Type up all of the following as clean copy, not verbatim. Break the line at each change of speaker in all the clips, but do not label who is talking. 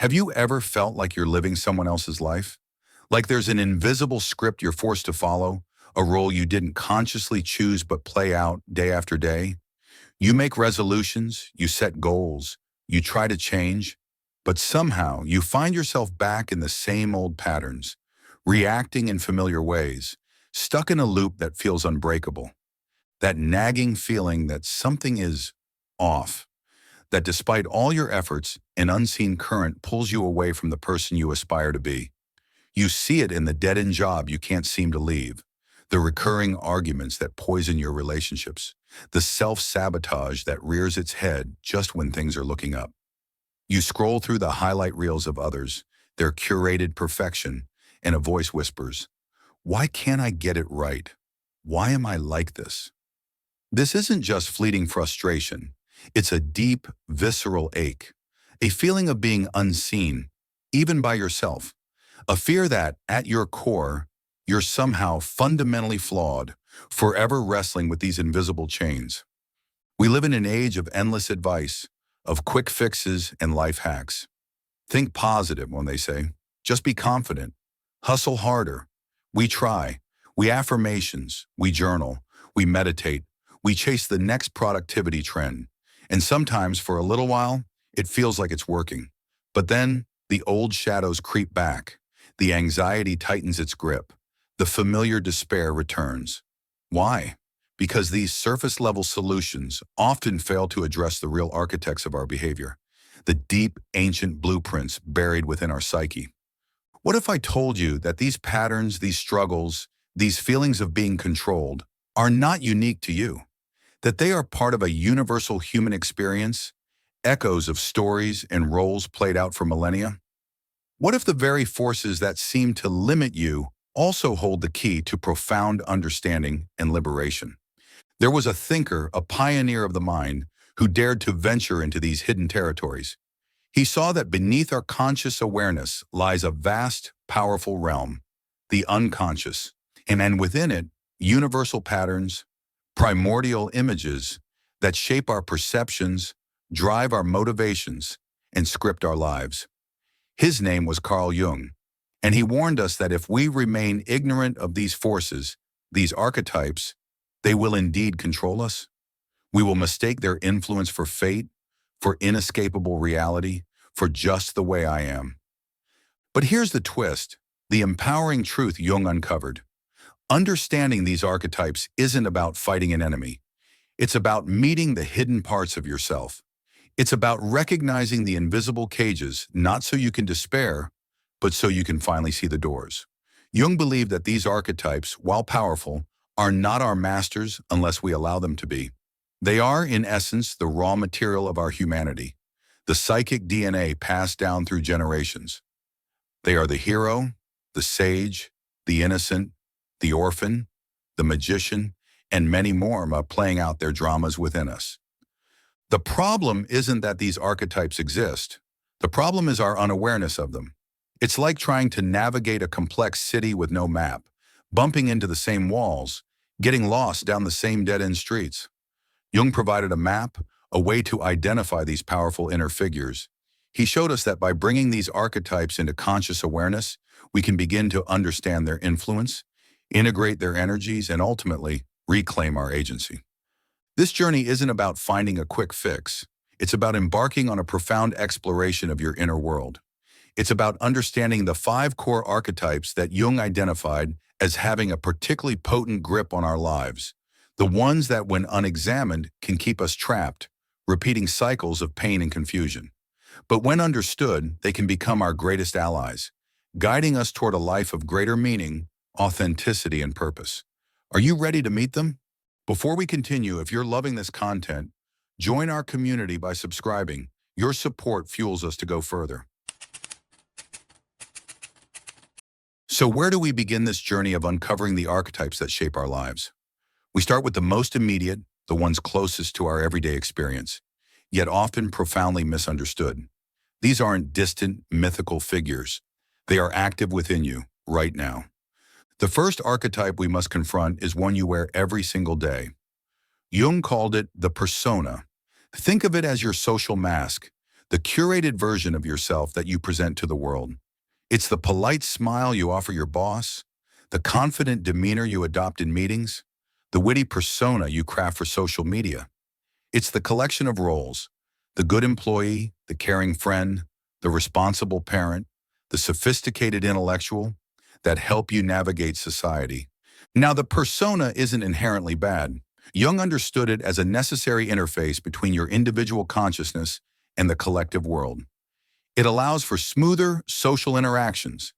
Have you ever felt like you're living someone else's life? Like there's an invisible script you're forced to follow, a role you didn't consciously choose but play out day after day? You make resolutions, you set goals, you try to change, but somehow you find yourself back in the same old patterns, reacting in familiar ways, stuck in a loop that feels unbreakable. That nagging feeling that something is off, that despite all your efforts, an unseen current pulls you away from the person you aspire to be. You see it in the dead-end job you can't seem to leave, the recurring arguments that poison your relationships, the self-sabotage that rears its head just when things are looking up. You scroll through the highlight reels of others, their curated perfection, and a voice whispers, "Why can't I get it right? Why am I like this?" This isn't just fleeting frustration. It's a deep, visceral ache, a feeling of being unseen, even by yourself, a fear that, at your core, you're somehow fundamentally flawed, forever wrestling with these invisible chains. We live in an age of endless advice, of quick fixes and life hacks. Think positive when they say, just be confident, hustle harder. We try, we affirmations, we journal, we meditate, we chase the next productivity trend. And sometimes, for a little while, it feels like it's working. But then, the old shadows creep back. The anxiety tightens its grip. The familiar despair returns. Why? Because these surface-level solutions often fail to address the real architects of our behavior, the deep, ancient blueprints buried within our psyche. What if I told you that these patterns, these struggles, these feelings of being controlled are not unique to you? That they are part of a universal human experience, echoes of stories and roles played out for millennia? What if the very forces that seem to limit you also hold the key to profound understanding and liberation? There was a thinker, a pioneer of the mind, who dared to venture into these hidden territories. He saw that beneath our conscious awareness lies a vast, powerful realm, the unconscious, and within it, universal patterns, primordial images that shape our perceptions, drive our motivations, and script our lives. His name was Carl Jung, and he warned us that if we remain ignorant of these forces, these archetypes, they will indeed control us. We will mistake their influence for fate, for inescapable reality, for just the way I am. But here's the twist, the empowering truth Jung uncovered. Understanding these archetypes isn't about fighting an enemy. It's about meeting the hidden parts of yourself. It's about recognizing the invisible cages, not so you can despair, but so you can finally see the doors. Jung believed that these archetypes, while powerful, are not our masters unless we allow them to be. They are, in essence, the raw material of our humanity, the psychic DNA passed down through generations. They are the hero, the sage, the innocent, the orphan, the magician, and many more playing out their dramas within us. The problem isn't that these archetypes exist. The problem is our unawareness of them. It's like trying to navigate a complex city with no map, bumping into the same walls, getting lost down the same dead-end streets. Jung provided a map, a way to identify these powerful inner figures. He showed us that by bringing these archetypes into conscious awareness, we can begin to understand their influence, integrate their energies, and ultimately reclaim our agency. This journey isn't about finding a quick fix. It's about embarking on a profound exploration of your inner world. It's about understanding the 5 core archetypes that Jung identified as having a particularly potent grip on our lives, the ones that, when unexamined, can keep us trapped, repeating cycles of pain and confusion. But when understood, they can become our greatest allies, guiding us toward a life of greater meaning, authenticity, and purpose. Are you ready to meet them? Before we continue, if you're loving this content, join our community by subscribing. Your support fuels us to go further. So where do we begin this journey of uncovering the archetypes that shape our lives? We start with the most immediate, the ones closest to our everyday experience, yet often profoundly misunderstood. These aren't distant, mythical figures. They are active within you, right now. The first archetype we must confront is one you wear every single day. Jung called it the persona. Think of it as your social mask, the curated version of yourself that you present to the world. It's the polite smile you offer your boss, the confident demeanor you adopt in meetings, the witty persona you craft for social media. It's the collection of roles: the good employee, the caring friend, the responsible parent, the sophisticated intellectual that help you navigate society. Now, the persona isn't inherently bad. Jung understood it as a necessary interface between your individual consciousness and the collective world. It allows for smoother social interactions.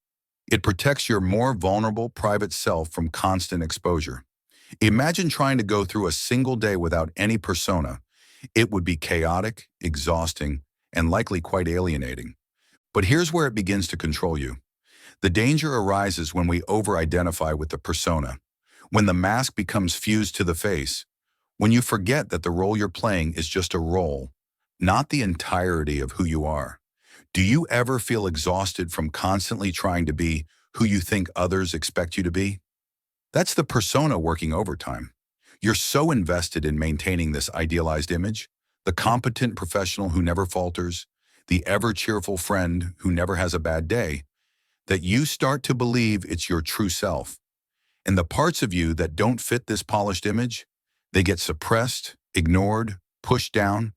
It protects your more vulnerable private self from constant exposure. Imagine trying to go through a single day without any persona. It would be chaotic, exhausting, and likely quite alienating. But here's where it begins to control you. The danger arises when we over-identify with the persona, when the mask becomes fused to the face, when you forget that the role you're playing is just a role, not the entirety of who you are. Do you ever feel exhausted from constantly trying to be who you think others expect you to be? That's the persona working overtime. You're so invested in maintaining this idealized image, the competent professional who never falters, the ever-cheerful friend who never has a bad day, that you start to believe it's your true self. And the parts of you that don't fit this polished image, they get suppressed, ignored, pushed down.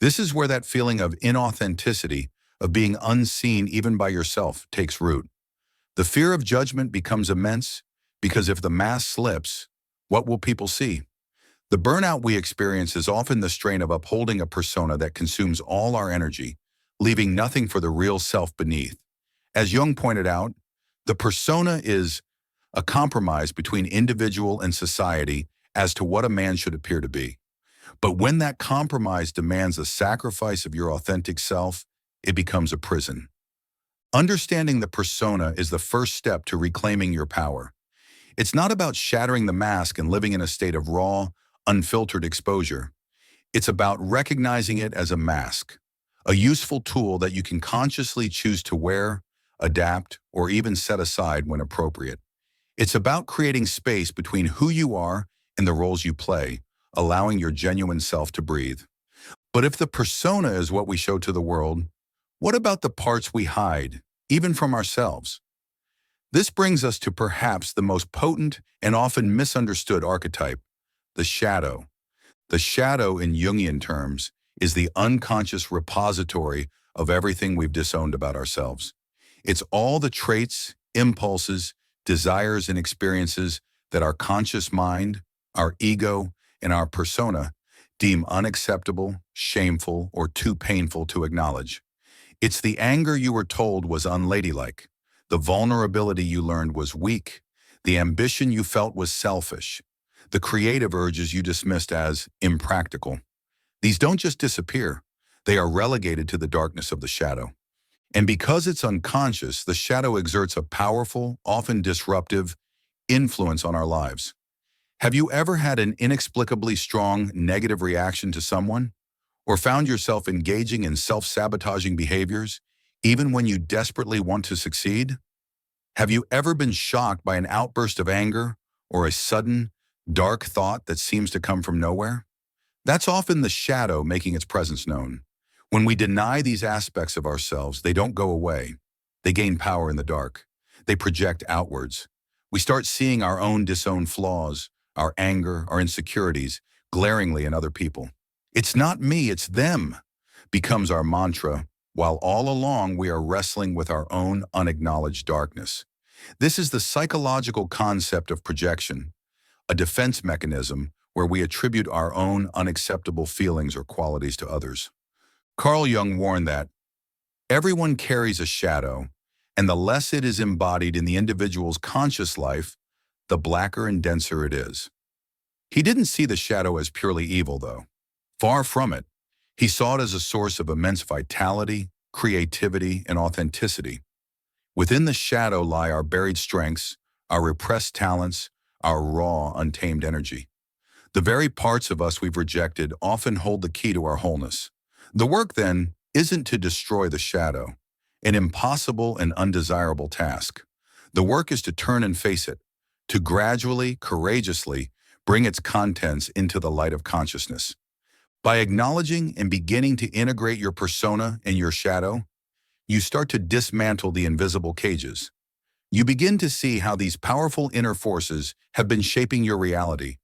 This is where that feeling of inauthenticity, of being unseen even by yourself, takes root. The fear of judgment becomes immense because if the mask slips, what will people see? The burnout we experience is often the strain of upholding a persona that consumes all our energy, leaving nothing for the real self beneath. As Jung pointed out, the persona is a compromise between individual and society as to what a man should appear to be. But when that compromise demands a sacrifice of your authentic self, it becomes a prison. Understanding the persona is the first step to reclaiming your power. It's not about shattering the mask and living in a state of raw, unfiltered exposure. It's about recognizing it as a mask, a useful tool that you can consciously choose to wear, adapt, or even set aside when appropriate. It's about creating space between who you are and the roles you play, allowing your genuine self to breathe. But if the persona is what we show to the world, what about the parts we hide, even from ourselves? This brings us to perhaps the most potent and often misunderstood archetype, the shadow. The shadow, in Jungian terms, is the unconscious repository of everything we've disowned about ourselves. It's all the traits, impulses, desires, and experiences that our conscious mind, our ego, and our persona deem unacceptable, shameful, or too painful to acknowledge. It's the anger you were told was unladylike, the vulnerability you learned was weak, the ambition you felt was selfish, the creative urges you dismissed as impractical. These don't just disappear, they are relegated to the darkness of the shadow. And because it's unconscious, the shadow exerts a powerful, often disruptive, influence on our lives. Have you ever had an inexplicably strong negative reaction to someone? Or found yourself engaging in self-sabotaging behaviors, even when you desperately want to succeed? Have you ever been shocked by an outburst of anger or a sudden, dark thought that seems to come from nowhere? That's often the shadow making its presence known. When we deny these aspects of ourselves, they don't go away. They gain power in the dark. They project outwards. We start seeing our own disowned flaws, our anger, our insecurities, glaringly in other people. "It's not me, it's them," becomes our mantra, while all along we are wrestling with our own unacknowledged darkness. This is the psychological concept of projection, a defense mechanism where we attribute our own unacceptable feelings or qualities to others. Carl Jung warned that everyone carries a shadow, and the less it is embodied in the individual's conscious life, the blacker and denser it is. He didn't see the shadow as purely evil, though. Far from it. He saw it as a source of immense vitality, creativity, and authenticity. Within the shadow lie our buried strengths, our repressed talents, our raw, untamed energy. The very parts of us we've rejected often hold the key to our wholeness. The work, then, isn't to destroy the shadow, an impossible and undesirable task. The work is to turn and face it, to gradually, courageously bring its contents into the light of consciousness. By acknowledging and beginning to integrate your persona and your shadow, you start to dismantle the invisible cages. You begin to see how these powerful inner forces have been shaping your reality,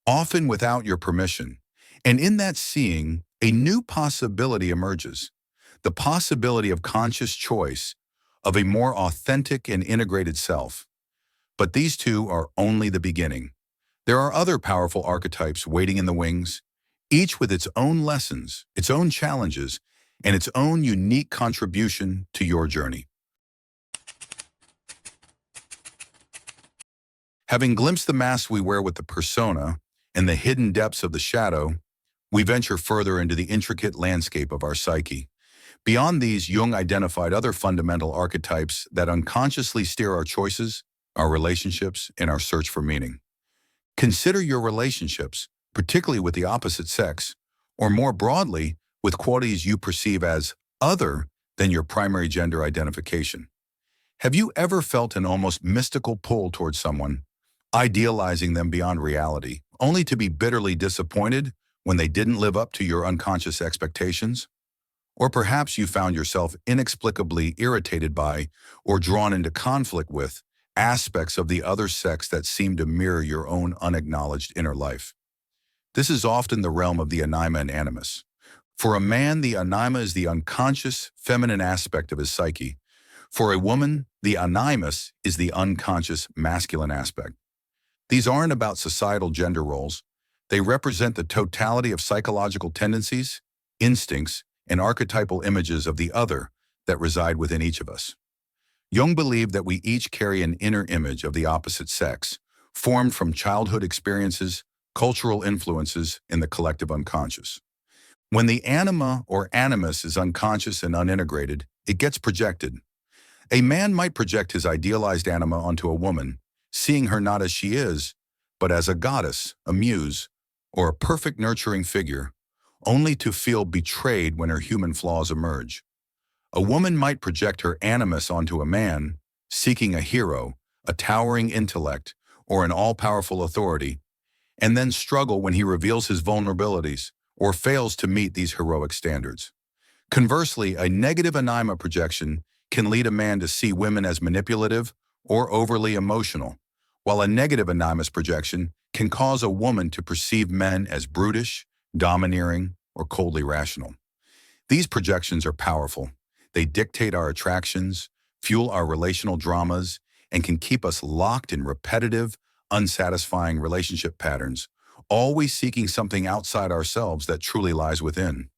often without your permission. And in that seeing, a new possibility emerges. The possibility of conscious choice, of a more authentic and integrated self. But these two are only the beginning. There are other powerful archetypes waiting in the wings, each with its own lessons, its own challenges, and its own unique contribution to your journey. Having glimpsed the masks we wear with the persona and the hidden depths of the shadow, we venture further into the intricate landscape of our psyche. Beyond these, Jung identified other fundamental archetypes that unconsciously steer our choices, our relationships, and our search for meaning. Consider your relationships, particularly with the opposite sex, or more broadly, with qualities you perceive as other than your primary gender identification. Have you ever felt an almost mystical pull towards someone, idealizing them beyond reality, only to be bitterly disappointed when they didn't live up to your unconscious expectations? Or perhaps you found yourself inexplicably irritated by or drawn into conflict with aspects of the other sex that seem to mirror your own unacknowledged inner life. This is often the realm of the Anima and Animus. For a man, the Anima is the unconscious, feminine aspect of his psyche. For a woman, the Animus is the unconscious, masculine aspect. These aren't about societal gender roles. They represent the totality of psychological tendencies, instincts, and archetypal images of the other that reside within each of us. Jung believed that we each carry an inner image of the opposite sex, formed from childhood experiences, cultural influences, and the collective unconscious. When the anima or animus is unconscious and unintegrated, it gets projected. A man might project his idealized anima onto a woman, seeing her not as she is, but as a goddess, a muse, or a perfect nurturing figure, only to feel betrayed when her human flaws emerge. A woman might project her animus onto a man, seeking a hero, a towering intellect, or an all-powerful authority, and then struggle when he reveals his vulnerabilities or fails to meet these heroic standards. Conversely, a negative anima projection can lead a man to see women as manipulative or overly emotional, while a negative animus projection can cause a woman to perceive men as brutish, domineering, or coldly rational. These projections are powerful. They dictate our attractions, fuel our relational dramas, and can keep us locked in repetitive, unsatisfying relationship patterns, always seeking something outside ourselves that truly lies within.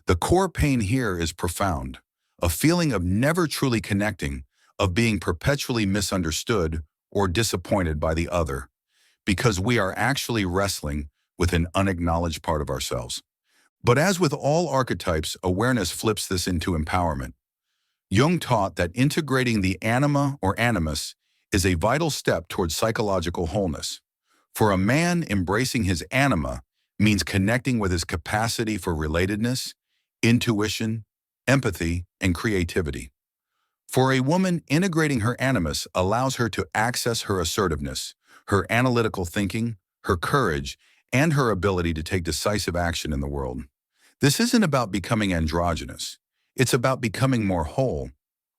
The core pain here is profound, a feeling of never truly connecting, of being perpetually misunderstood or disappointed by the other, because we are actually wrestling with an unacknowledged part of ourselves. But as with all archetypes, awareness flips this into empowerment. Jung taught that integrating the anima or animus is a vital step towards psychological wholeness. For a man, embracing his anima means connecting with his capacity for relatedness, intuition, empathy, and creativity. For a woman, integrating her animus allows her to access her assertiveness, her analytical thinking, her courage, and her ability to take decisive action in the world. This isn't about becoming androgynous. It's about becoming more whole.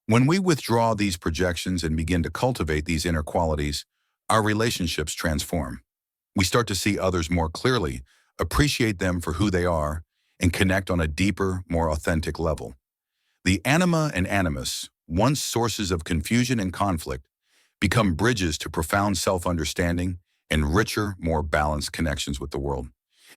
When we withdraw these projections and begin to cultivate these inner qualities, our relationships transform. We start to see others more clearly, appreciate them for who they are, and connect on a deeper, more authentic level. The anima and animus, once sources of confusion and conflict, become bridges to profound self-understanding and richer, more balanced connections with the world.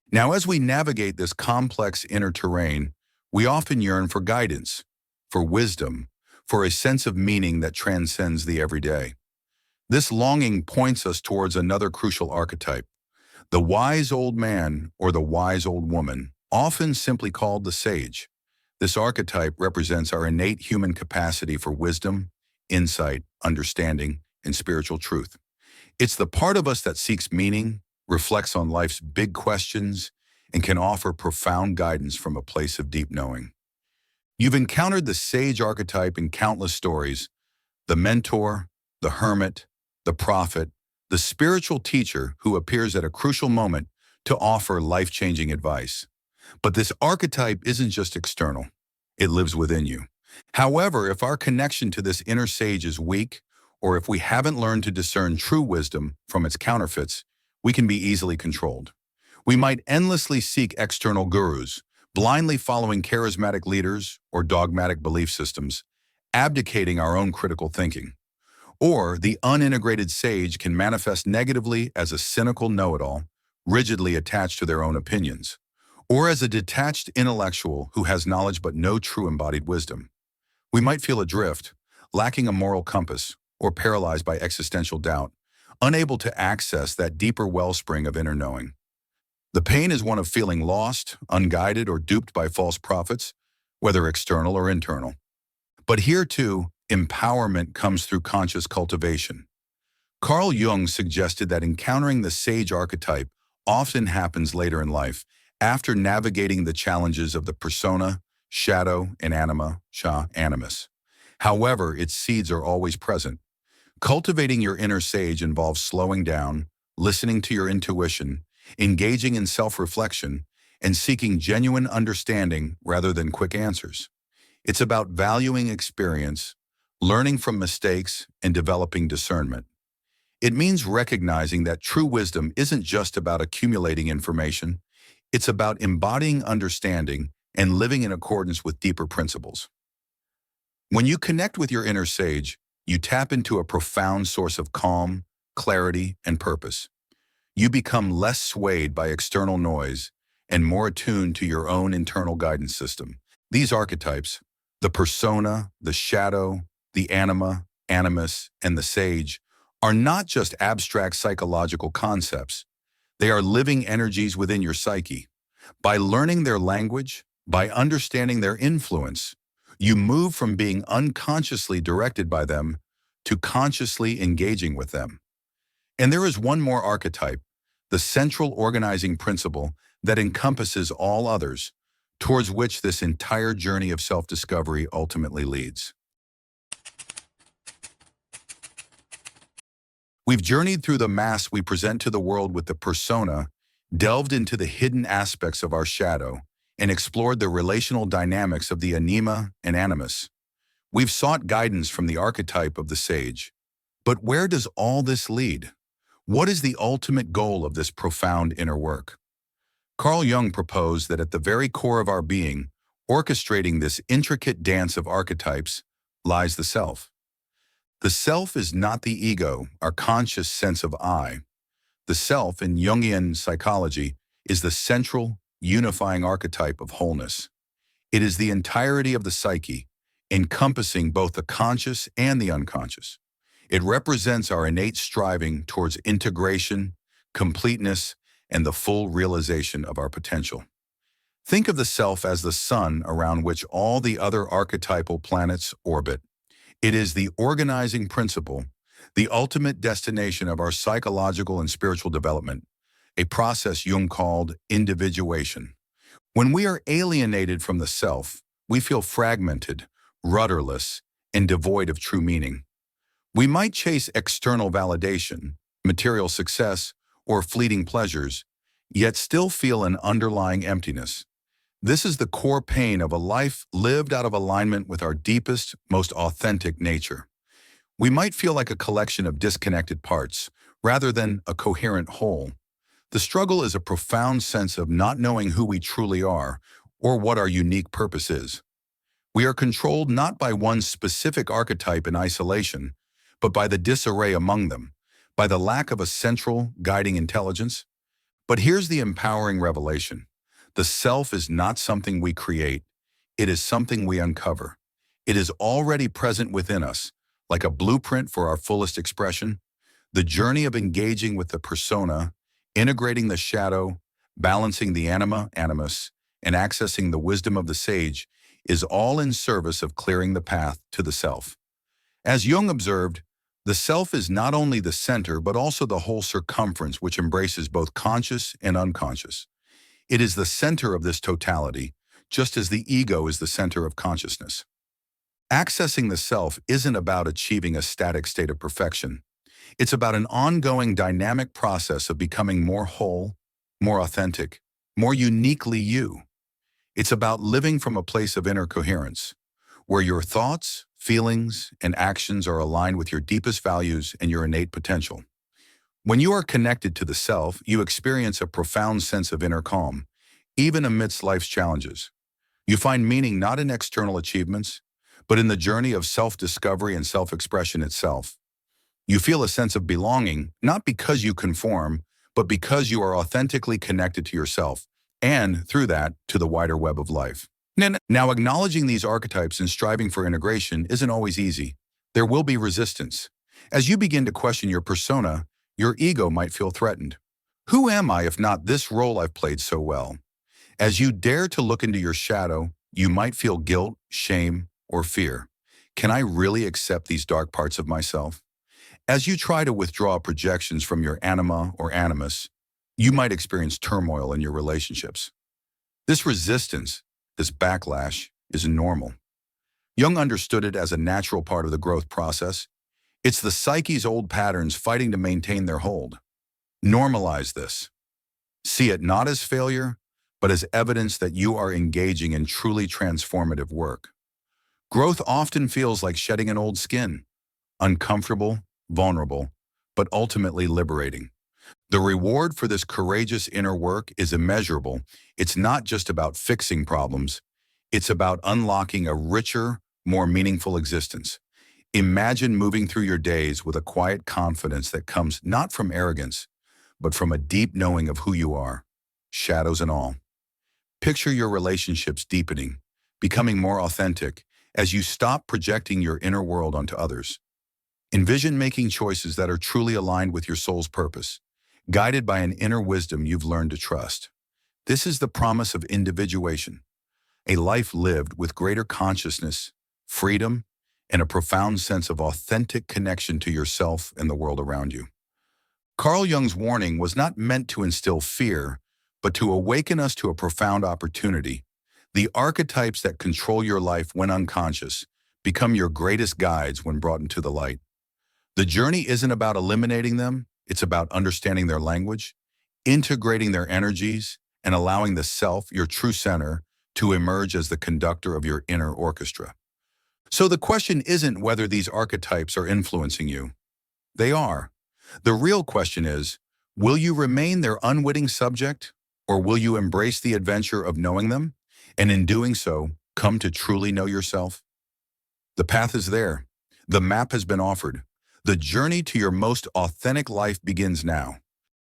Now, as we navigate this complex inner terrain, we often yearn for guidance, for wisdom, for a sense of meaning that transcends the everyday. This longing points us towards another crucial archetype, the wise old man or the wise old woman, often simply called the sage. This archetype represents our innate human capacity for wisdom, insight, understanding, and spiritual truth. It's the part of us that seeks meaning, reflects on life's big questions, and can offer profound guidance from a place of deep knowing. You've encountered the sage archetype in countless stories, the mentor, the hermit, the prophet, the spiritual teacher who appears at a crucial moment to offer life-changing advice. But this archetype isn't just external. It lives within you. However, if our connection to this inner sage is weak, or if we haven't learned to discern true wisdom from its counterfeits, we can be easily controlled. We might endlessly seek external gurus, blindly following charismatic leaders or dogmatic belief systems, abdicating our own critical thinking. Or the unintegrated sage can manifest negatively as a cynical know-it-all, rigidly attached to their own opinions, or as a detached intellectual who has knowledge but no true embodied wisdom. We might feel adrift, lacking a moral compass, or paralyzed by existential doubt, unable to access that deeper wellspring of inner knowing. The pain is one of feeling lost, unguided, or duped by false prophets, whether external or internal. But here, too, empowerment comes through conscious cultivation. Carl Jung suggested that encountering the sage archetype often happens later in life, after navigating the challenges of the persona, shadow, and anima, animus. However, its seeds are always present. Cultivating your inner sage involves slowing down, listening to your intuition, engaging in self-reflection, and seeking genuine understanding rather than quick answers. It's about valuing experience, learning from mistakes, and developing discernment. It means recognizing that true wisdom isn't just about accumulating information, it's about embodying understanding and living in accordance with deeper principles. When you connect with your inner sage, you tap into a profound source of calm, clarity, and purpose. You become less swayed by external noise and more attuned to your own internal guidance system. These archetypes, the persona, the shadow, the anima, animus, and the sage, are not just abstract psychological concepts. They are living energies within your psyche. By learning their language, by understanding their influence, you move from being unconsciously directed by them to consciously engaging with them. And there is one more archetype, the central organizing principle that encompasses all others, towards which this entire journey of self-discovery ultimately leads. We've journeyed through the mask we present to the world with the persona, delved into the hidden aspects of our shadow, and explored the relational dynamics of the anima and animus. We've sought guidance from the archetype of the sage. But where does all this lead? What is the ultimate goal of this profound inner work? Carl Jung proposed that at the very core of our being, orchestrating this intricate dance of archetypes, lies the self. The self is not the ego, our conscious sense of I. The self, in Jungian psychology, is the central, unifying archetype of wholeness. It is the entirety of the psyche, encompassing both the conscious and the unconscious. It represents our innate striving towards integration, completeness, and the full realization of our potential. Think of the self as the sun around which all the other archetypal planets orbit. It is the organizing principle, the ultimate destination of our psychological and spiritual development, a process Jung called individuation. When we are alienated from the self, we feel fragmented, rudderless, and devoid of true meaning. We might chase external validation, material success, or fleeting pleasures, yet still feel an underlying emptiness. This is the core pain of a life lived out of alignment with our deepest, most authentic nature. We might feel like a collection of disconnected parts, rather than a coherent whole. The struggle is a profound sense of not knowing who we truly are, or what our unique purpose is. We are controlled not by one specific archetype in isolation, but by the disarray among them, by the lack of a central, guiding intelligence. But here's the empowering revelation. The self is not something we create. It is something we uncover. It is already present within us, like a blueprint for our fullest expression. The journey of engaging with the persona, integrating the shadow, balancing the anima, animus, and accessing the wisdom of the sage is all in service of clearing the path to the self. As Jung observed, the self is not only the center but also the whole circumference which embraces both conscious and unconscious. It is the center of this totality, just as the ego is the center of consciousness. Accessing the self isn't about achieving a static state of perfection. It's about an ongoing dynamic process of becoming more whole, more authentic, more uniquely you. It's about living from a place of inner coherence, where your thoughts, feelings, and actions are aligned with your deepest values and your innate potential. When you are connected to the self, you experience a profound sense of inner calm, even amidst life's challenges. You find meaning not in external achievements, but in the journey of self-discovery and self-expression itself. You feel a sense of belonging, not because you conform, but because you are authentically connected to yourself, and through that, to the wider web of life. Now, acknowledging these archetypes and striving for integration isn't always easy. There will be resistance. As you begin to question your persona, your ego might feel threatened. Who am I if not this role I've played so well? As you dare to look into your shadow, you might feel guilt, shame, or fear. Can I really accept these dark parts of myself? As you try to withdraw projections from your anima or animus, you might experience turmoil in your relationships. This resistance, this backlash, is normal. Jung understood it as a natural part of the growth process. It's the psyche's old patterns fighting to maintain their hold. Normalize this. See it not as failure, but as evidence that you are engaging in truly transformative work. Growth often feels like shedding an old skin, uncomfortable, vulnerable, but ultimately liberating. The reward for this courageous inner work is immeasurable. It's not just about fixing problems. It's about unlocking a richer, more meaningful existence. Imagine moving through your days with a quiet confidence that comes not from arrogance, but from a deep knowing of who you are, shadows and all. Picture your relationships deepening, becoming more authentic as you stop projecting your inner world onto others. Envision making choices that are truly aligned with your soul's purpose, guided by an inner wisdom you've learned to trust. This is the promise of individuation, a life lived with greater consciousness, freedom, and a profound sense of authentic connection to yourself and the world around you. Carl Jung's warning was not meant to instill fear, but to awaken us to a profound opportunity. The archetypes that control your life when unconscious become your greatest guides when brought into the light. The journey isn't about eliminating them, it's about understanding their language, integrating their energies, and allowing the self, your true center, to emerge as the conductor of your inner orchestra. So the question isn't whether these archetypes are influencing you. They are. The real question is, will you remain their unwitting subject, or will you embrace the adventure of knowing them, and in doing so, come to truly know yourself? The path is there. The map has been offered. The journey to your most authentic life begins now.